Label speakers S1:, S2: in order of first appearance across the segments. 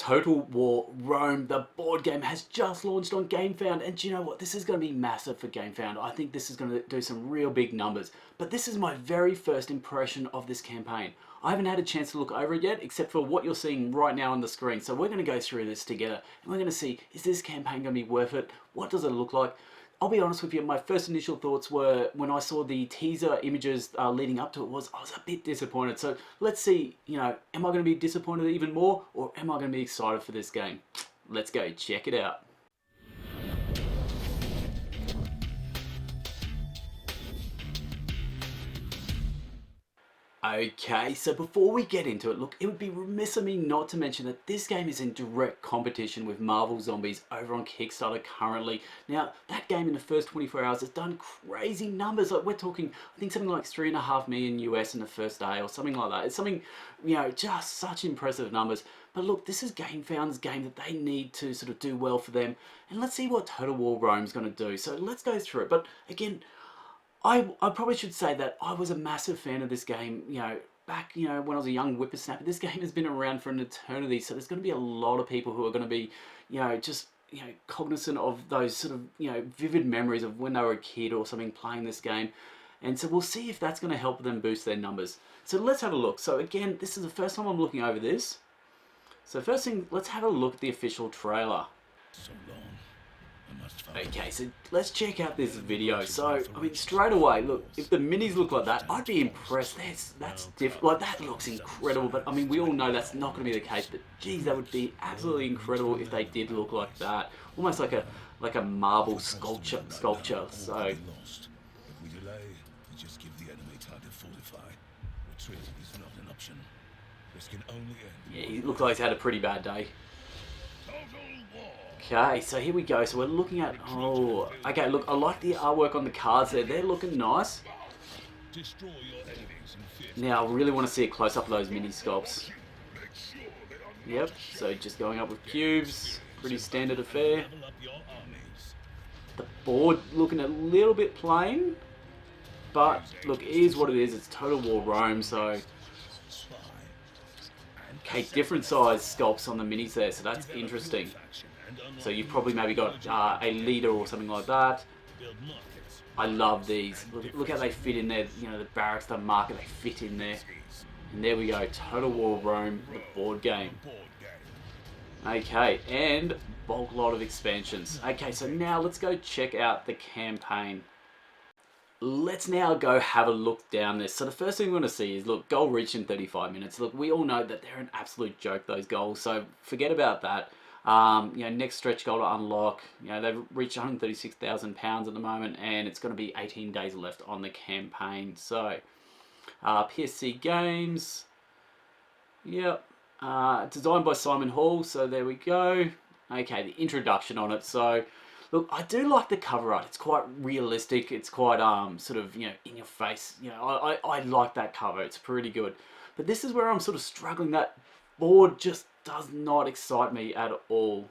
S1: Total War Rome, the board game, has just launched on Gamefound, and do you know what? This is going to be massive for Gamefound. I think this is going to do some real big numbers. But this is my very first impression of this campaign. I haven't had a chance to look over it yet, except for what you're seeing right now on the screen. So we're going to go through this together, and we're going to see, is this campaign going to be worth it? What does it look like? I'll be honest with you, my first initial thoughts were, when I saw the teaser images leading up to it, I was a bit disappointed. So let's see, am I going to be disappointed even more, or am I going to be excited for this game? Let's go check it out. Okay, so before we get into it, look, it would be remiss of me not to mention that this game is in direct competition with Marvel Zombies over on Kickstarter currently. Now, that game in the first 24 hours has done crazy numbers. Like, we're talking, I think something like 3.5 million US in the first day or something like that. It's something, just such impressive numbers. But look, this is Gamefound's game that they need to sort of do well for them. And let's see what Total War Rome's going to do. So let's go through it. But again, I probably should say that I was a massive fan of this game, back, when I was a young whippersnapper. This game has been around for an eternity, so there's going to be a lot of people who are going to be, cognizant of those sort of, vivid memories of when they were a kid or something playing this game. And so we'll see if that's going to help them boost their numbers. So let's have a look. So again, this is the first time I'm looking over this. So first thing, let's have a look at the official trailer.
S2: So long.
S1: Okay, so let's check out this video. So, I mean, straight away, look, if the minis look like that, I'd be impressed. That's different. Like, that looks incredible, but I mean, we all know that's not going to be the case. But geez, that would be absolutely incredible if they did look like that, almost like a marble sculpture. So,
S2: If we delay, we just give the enemy time to fortify. Retreat is not an option. This can only end.
S1: yeah, he looks like he's had a pretty bad day. Okay, so here we go. So we're looking at, okay, look, I like the artwork on the cards there. They're looking nice. Now, I really want to see a close-up of those mini sculpts. Yep, so just going up with cubes. Pretty standard affair. The board looking a little bit plain. But, look, it is what it is. It's Total War Rome, so... Okay, different size sculpts on the minis there, so that's interesting. So you've probably maybe got a leader or something like that. I love these. Look how they fit in there. The barracks, the market, they fit in there. And there we go. Total War Rome, the board game. Okay, and bulk lot of expansions. Okay, so now let's go check out the campaign. Let's now go have a look down this. So the first thing we're going to see is, look, goal reached in 35 minutes. Look, we all know that they're an absolute joke, those goals. So forget about that. Next stretch goal to unlock. They've reached £136,000 at the moment, and it's going to be 18 days left on the campaign. So, PSC Games. Yep. Designed by Simon Hall. So there we go. Okay, the introduction on it. So, look, I do like the cover art. It's quite realistic. It's quite sort of in your face. I like that cover. It's pretty good. But this is where I'm sort of struggling. That board just does not excite me at all.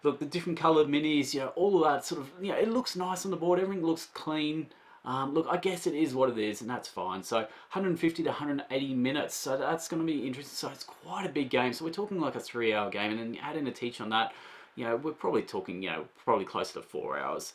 S1: Look, the different coloured minis, all of that sort of, it looks nice on the board. Everything looks clean. Look, I guess it is what it is, and that's fine. So 150 to 180 minutes. So that's going to be interesting. So it's quite a big game. So we're talking like a 3-hour game, and then add in a teach on that. We're probably talking, probably closer to 4 hours.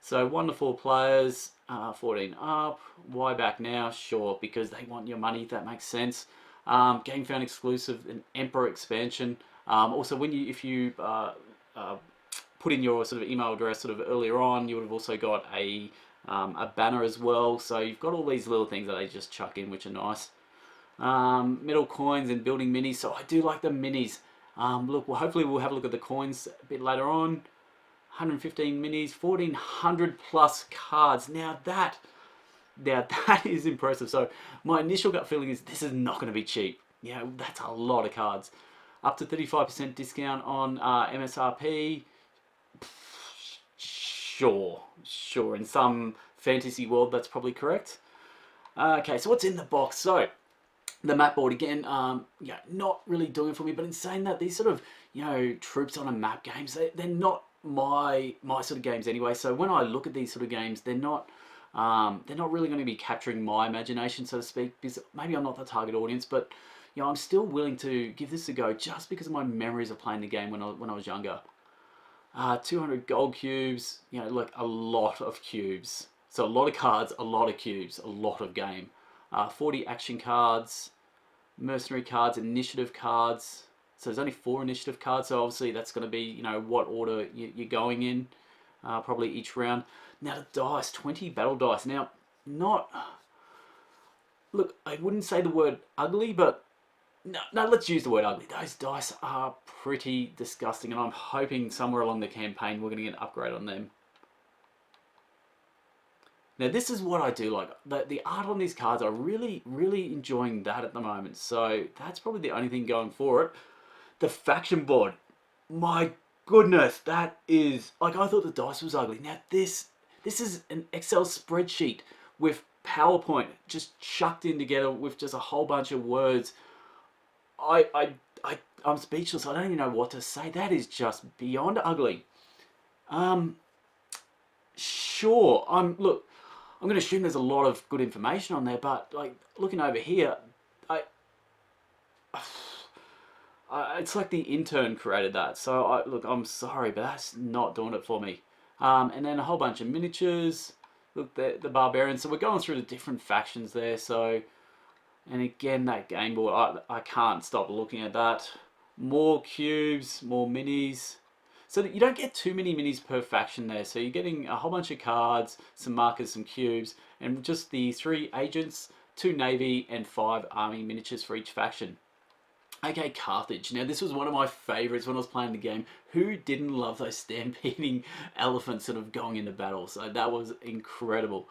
S1: So 1 to 4 players, 14 up. Why back now? Sure, because they want your money, if that makes sense. Gamefound exclusive, an Emperor expansion. Also, if you put in your sort of email address sort of earlier on, you would have also got a banner as well. So you've got all these little things that they just chuck in, which are nice. Metal coins and building minis. So I do like the minis. Look, well, hopefully we'll have a look at the coins a bit later on. 115 minis, 1,400 plus cards. Now that is impressive. So my initial gut feeling is this is not going to be cheap. That's a lot of cards. Up to 35% discount on MSRP. Sure. In some fantasy world, that's probably correct. Okay, so what's in the box? So the map board again, not really doing it for me. But in saying that, these sort of troops on a map games, they're not my sort of games anyway. So when I look at these sort of games, they're not really going to be capturing my imagination, so to speak, because maybe I'm not the target audience. But you know, I'm still willing to give this a go just because of my memories of playing the game when I was younger. 200 gold cubes, you know, like a lot of cubes. So a lot of cards, a lot of cubes, a lot of game. 40 action cards, mercenary cards, initiative cards. So there's only 4 initiative cards, so obviously that's going to be, you know, what order you're going in, probably each round. Now the dice, 20 battle dice. Now, not, look, I wouldn't say the word ugly, but no, let's use the word ugly. Those dice are pretty disgusting, and I'm hoping somewhere along the campaign we're going to get an upgrade on them. Now, this is what I do like. The art on these cards, I'm really, really enjoying that at the moment. So that's probably the only thing going for it. The faction board. My goodness, that is... Like, I thought the dice was ugly. Now, this is an Excel spreadsheet with PowerPoint just chucked in together with just a whole bunch of words. I'm speechless. I don't even know what to say. That is just beyond ugly. Sure. Look, I'm going to assume there's a lot of good information on there, but like looking over here, it's like the intern created that. So look, I'm sorry, but that's not doing it for me. And then a whole bunch of miniatures. Look, the barbarians. So we're going through the different factions there. So, and again, that game board, I can't stop looking at that. More cubes, more minis. So that you don't get too many minis per faction there. So you're getting a whole bunch of cards, some markers, some cubes, and just the 3 agents, 2 navy, and 5 army miniatures for each faction. Okay, Carthage. Now this was one of my favorites when I was playing the game. Who didn't love those stampeding elephants sort of going into battle? So that was incredible.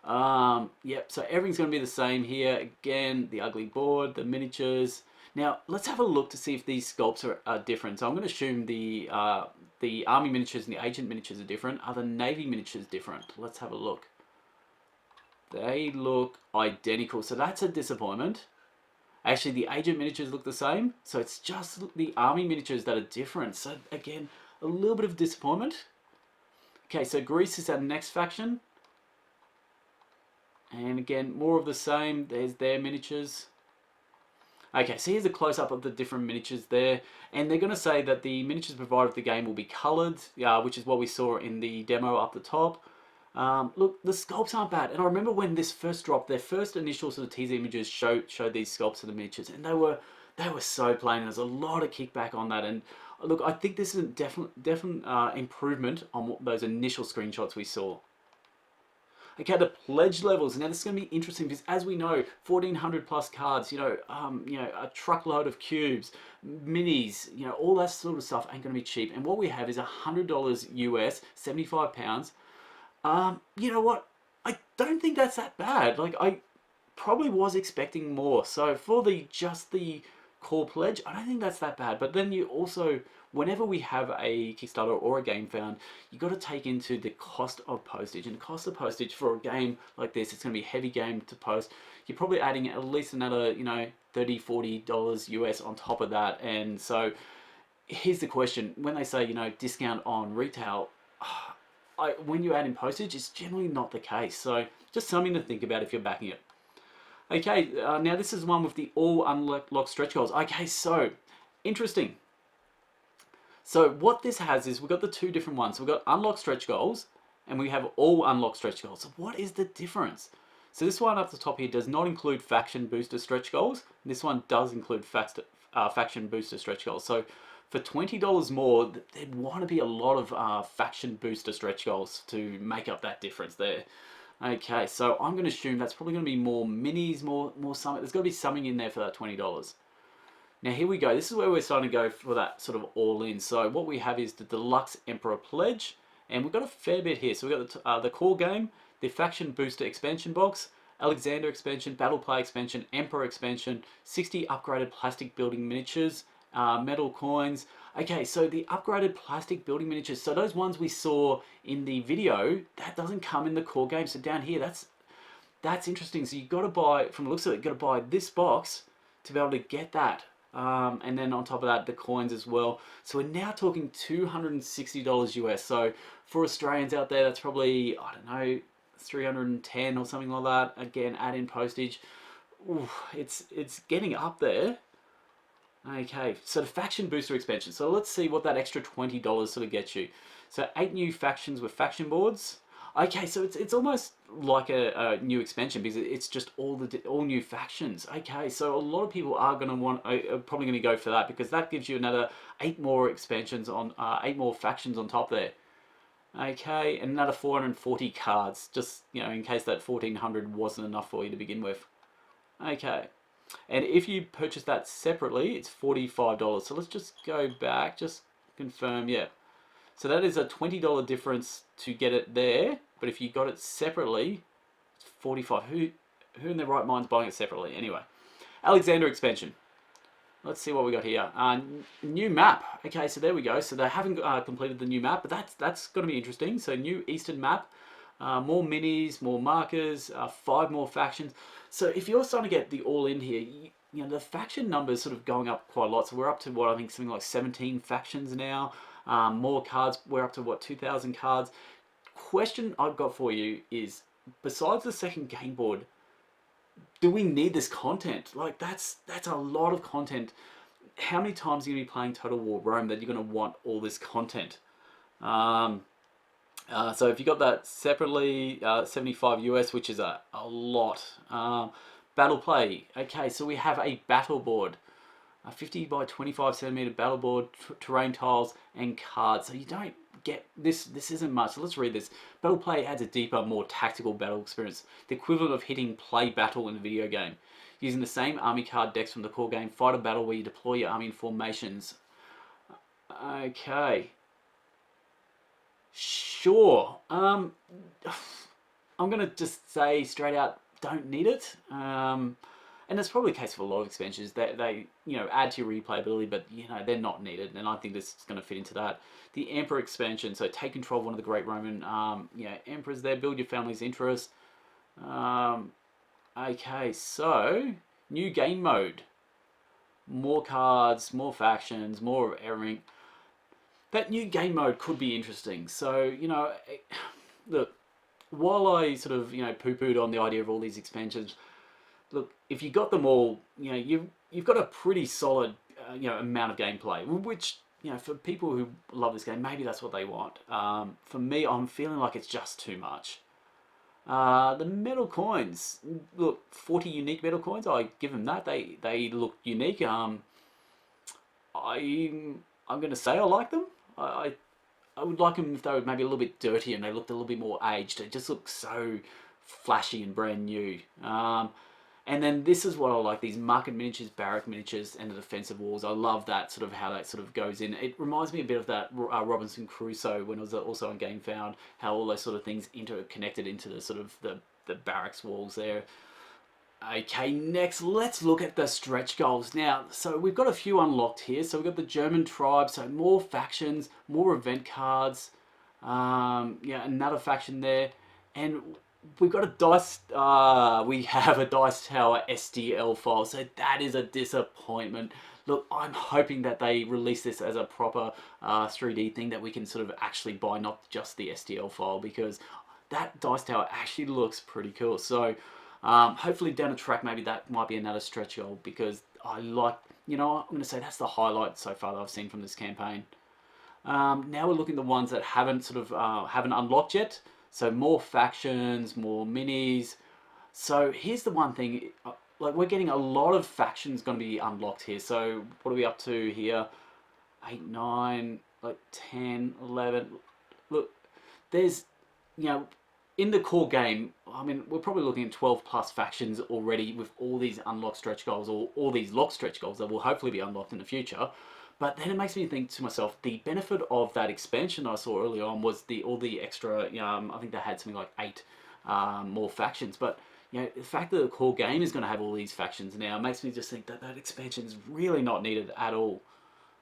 S1: Yep, so everything's going to be the same here. Again, the ugly board, the miniatures. Now, let's have a look to see if these sculpts are different. So I'm going to assume the army miniatures and the agent miniatures are different. Are the navy miniatures different? Let's have a look. They look identical, so that's a disappointment. Actually, the agent miniatures look the same, so it's just the army miniatures that are different. So again, a little bit of disappointment. Okay, so Greece is our next faction. And again, more of the same. There's their miniatures. Okay, so here's a close-up of the different miniatures there. And they're going to say that the miniatures provided with the game will be coloured, which is what we saw in the demo up the top. Look, the sculpts aren't bad. And I remember when this first dropped, their first initial sort of teaser images showed these sculpts of the miniatures. And they were so plain. There's a lot of kickback on that. And look, I think this is a definite improvement on those initial screenshots we saw. Okay, the pledge levels. Now this is going to be interesting because, as we know, 1,400 plus cards. You know, a truckload of cubes, minis. You know, all that sort of stuff ain't going to be cheap. And what we have is $100 US, 75 pounds. You know what? I don't think that's that bad. Like, I probably was expecting more. So for just the core pledge, I don't think that's that bad. But then you also, whenever we have a Kickstarter or a Gamefound, you got to take into the cost of postage. And the cost of postage for a game like this, it's going to be a heavy game to post. You're probably adding at least another, you know, $30, $40 US on top of that. And so here's the question. When they say, you know, discount on retail, when you add in postage, it's generally not the case. So just something to think about if you're backing it. Okay, now this is one with the all unlocked stretch goals. Okay, so interesting. So what this has is we've got the 2 different ones. So we've got unlocked stretch goals and we have all unlocked stretch goals. So what is the difference? So this one up the top here does not include faction booster stretch goals. This one does include faction booster stretch goals. So for $20 more, there'd want to be a lot of faction booster stretch goals to make up that difference there. Okay, so I'm going to assume that's probably going to be more minis, more something. There's got to be something in there for that $20. Now here we go. This is where we're starting to go for that sort of all-in. So what we have is the Deluxe Emperor Pledge, and we've got a fair bit here. So we've got the core game, the Faction Booster expansion box, Alexander expansion, Battle Play expansion, Emperor expansion, 60 upgraded plastic building miniatures, metal coins. Okay, so the upgraded plastic building miniatures, so those ones we saw in the video, that doesn't come in the core game. So down here, that's interesting. So you've got to buy, from the looks of it, you've got to buy this box to be able to get that. And then on top of that, the coins as well. So we're now talking $260 US. So for Australians out there, that's probably, I don't know, 310 or something like that. Again, add in postage. Ooh, it's getting up there. Okay, so the faction booster expansion. So let's see what that extra $20 sort of gets you. So 8 new factions with faction boards. Okay, so it's almost like a new expansion because it's just all new factions. Okay, so a lot of people are going to are probably going to go for that because that gives you another 8 more expansions on 8 more factions on top there. Okay, and another 440 cards, just in case that 1400 wasn't enough for you to begin with. Okay. And if you purchase that separately, it's $45. So let's just go back, just confirm, yeah. So that is a $20 difference to get it there. But if you got it separately, it's 45. Who in their right mind's buying it separately? Anyway, Alexander expansion. Let's see what we got here. New map. Okay, so there we go. So they haven't completed the new map, but that's going to be interesting. So new Eastern map. More minis, more markers, 5 more factions. So if you're starting to get the all-in here, the faction numbers sort of going up quite a lot. So we're up to what I think something like 17 factions now. More cards. We're up to what 2,000 cards. Question I've got for you is, besides the second game board, do we need this content? Like that's a lot of content. How many times are you going to be playing Total War Rome that you're going to want all this content? So if you got that separately, 75 US, which is a lot. Battle play. Okay, so we have a battle board. A 50 by 25 centimeter battle board, terrain tiles, and cards. So you don't get this. This isn't much. So let's read this. Battle play adds a deeper, more tactical battle experience. The equivalent of hitting play battle in a video game. Using the same army card decks from the core game, fight a battle where you deploy your army in formations. Okay. Sure. I'm gonna just say straight out, don't need it. And that's probably the case for a lot of expansions. They add to your replayability, but they're not needed. And I think this is going to fit into that. The Emperor expansion. So take control of one of the great Roman emperors there. Build your family's interest. Okay, so new game mode. More cards, more factions, more of everything. That new game mode could be interesting. So, look, while I sort of, poo-pooed on the idea of all these expansions, look, if you got them all, you've got a pretty solid, amount of gameplay, which, for people who love this game, maybe that's what they want. For me, I'm feeling like it's just too much. The metal coins, look, 40 unique metal coins, I give them that. They look unique. I'm going to say I like them. I would like them if they were maybe a little bit dirty and they looked a little bit more aged. It just looks so flashy and brand new. And then this is what I like, these market miniatures, barrack miniatures, and the defensive walls. I love that, sort of how that sort of goes in. It reminds me a bit of that Robinson Crusoe when it was also on Gamefound, how all those sort of things interconnected into the sort of the barracks walls there. Okay, next let's look at the stretch goals. Now, so we've got a few unlocked here. So we've got the German tribe, so more factions, more event cards, another faction there, and we've got a dice. We have a Dice Tower SDL file, so that is a disappointment. Look, I'm hoping that they release this as a proper 3D thing that we can sort of actually buy, not just the SDL file, because that Dice Tower actually looks pretty cool. So hopefully down the track, maybe that might be another stretch goal, because I like, I'm going to say that's the highlight so far that I've seen from this campaign. Now we're looking at the ones that haven't haven't unlocked yet. So more factions, more minis. So here's the one thing, like we're getting a lot of factions going to be unlocked here. So what are we up to here? 8, 9, like 10, 11. Look, there's, in the core game, I mean, we're probably looking at 12 plus factions already with all these unlocked stretch goals, or all these locked stretch goals that will hopefully be unlocked in the future. But then it makes me think to myself, the benefit of that expansion I saw early on was all the extra, I think they had something like 8 more factions. But, the fact that the core game is going to have all these factions now makes me just think that that expansion is really not needed at all.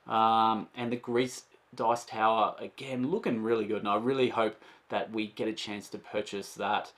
S1: And the Greece Dice Tower, again, looking really good. And I really hope that we get a chance to purchase that.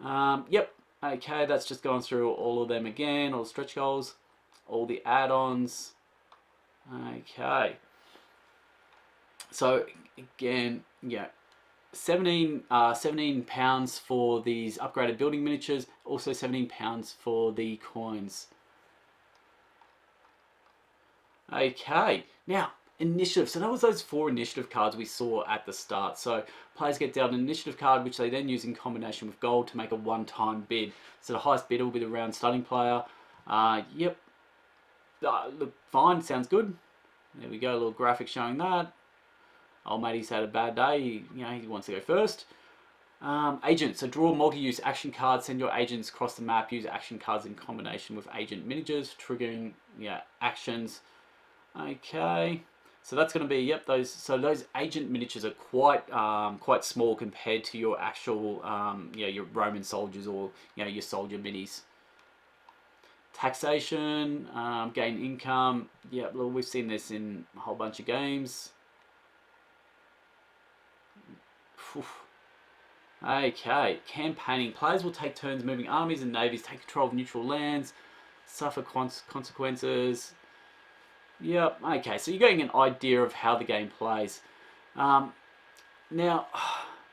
S1: Yep, okay, that's just going through all of them again, all the stretch goals, all the add-ons. Okay, so again, 17 pounds for these upgraded building miniatures, also 17 pounds for the coins. Okay, now initiative. So that was those 4 initiative cards we saw at the start. So players get dealt an initiative card, which they then use in combination with gold to make a one-time bid. So the highest bidder will be the round starting player. Yep, look fine, sounds good. There we go, a little graphic showing that. Old matey's had a bad day, he wants to go first. Agent, so draw multi-use action cards, send your agents across the map, use action cards in combination with agent miniatures, triggering actions. Okay, so that's going to be, yep, those agent miniatures are quite small compared to your actual, your Roman soldiers or, your soldier minis. Taxation, gain income, yeah, well, we've seen this in a whole bunch of games. Okay, campaigning. Players will take turns moving armies and navies, take control of neutral lands, suffer consequences. Yep, okay, so you're getting an idea of how the game plays. Now,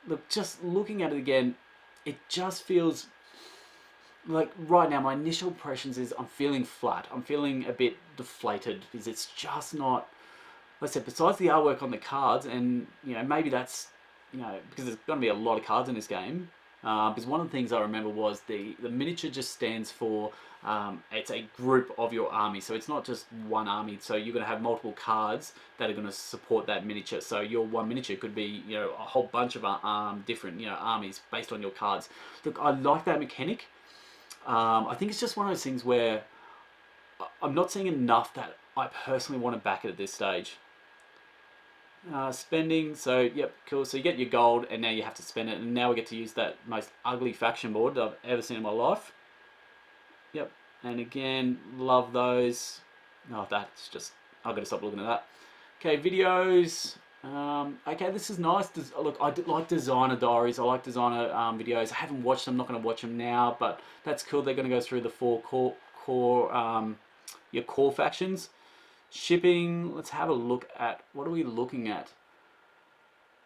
S1: look, just looking at it again, it just feels like right now my initial impressions is I'm feeling flat. I'm feeling a bit deflated because it's just not, like I said, besides the artwork on the cards, and maybe that's because there's going to be a lot of cards in this game. Because one of the things I remember was the miniature just stands for it's a group of your army, so it's not just one army. So you're going to have multiple cards that are going to support that miniature. So your one miniature could be a whole bunch of different armies based on your cards. Look, I like that mechanic. I think it's just one of those things where I'm not seeing enough that I personally want to back it at this stage. Spending, so yep, cool. So you get your gold, and now you have to spend it, and now we get to use that most ugly faction board that I've ever seen in my life. Yep, and again, love those. Oh, that's just, I've got to stop looking at that. Okay, videos. Okay, this is nice. Look, I like designer diaries. I like designer videos. I haven't watched them. I'm not going to watch them now, but that's cool. They're going to go through the 4 your core factions. Shipping, let's have a look at, what are we looking at?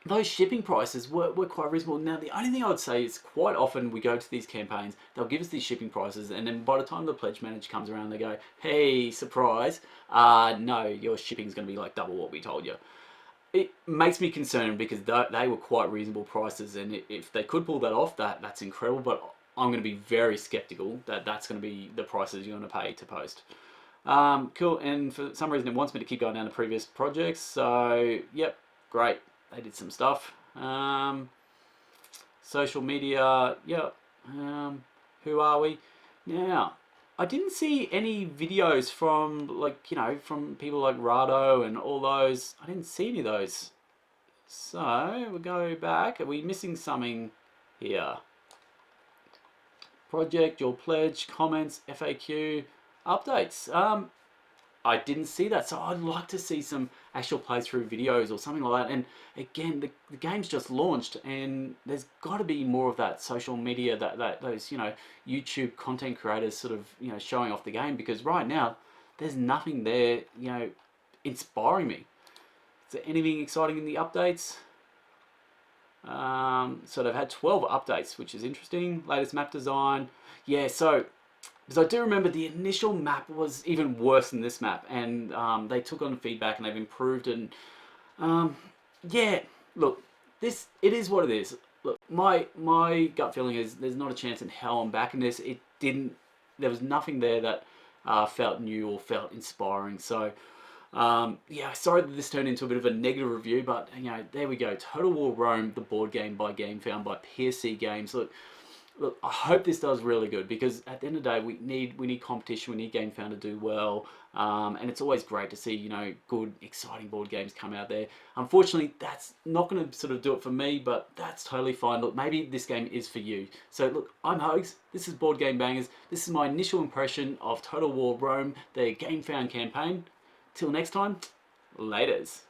S1: Those shipping prices were quite reasonable. Now, the only thing I would say is quite often we go to these campaigns, they'll give us these shipping prices, and then by the time the pledge manager comes around, they go, hey, surprise, no, your shipping's going to be like double what we told you. It makes me concerned because they were quite reasonable prices, and if they could pull that off, that's incredible, but I'm going to be very skeptical that that's going to be the prices you're going to pay to post. Cool, and for some reason it wants me to keep going down to previous projects, so yep, great, they did some stuff. Social media, yep, who are we? Now, I didn't see any videos from, from people like Rado and all those. I didn't see any of those. So, we'll go back. Are we missing something here? Project, your pledge, comments, FAQ, updates. I didn't see that, so I'd like to see some actual playthrough videos or something like that. And again, the game's just launched, and there's got to be more of that social media, that those YouTube content creators sort of showing off the game, because right now there's nothing there inspiring me. Is there anything exciting in the updates? So they've had 12 updates, which is interesting. Latest map design, yeah. So, because I do remember the initial map was even worse than this map, and they took on feedback and they've improved. And yeah, look, it is what it is. Look, my gut feeling is there's not a chance in hell I'm backing this. There was nothing there that felt new or felt inspiring. So yeah, sorry that this turned into a bit of a negative review, but there we go. Total War Rome, the board game by Gamefound by PSC Games. Look, I hope this does really good, because at the end of the day, we need competition, we need Gamefound to do well, and it's always great to see good, exciting board games come out there. Unfortunately, that's not going to sort of do it for me, but that's totally fine. Look, maybe this game is for you. So look, I'm Hugs. This is Board Game Bangers. This is my initial impression of Total War Rome, the Gamefound campaign. Till next time, laters.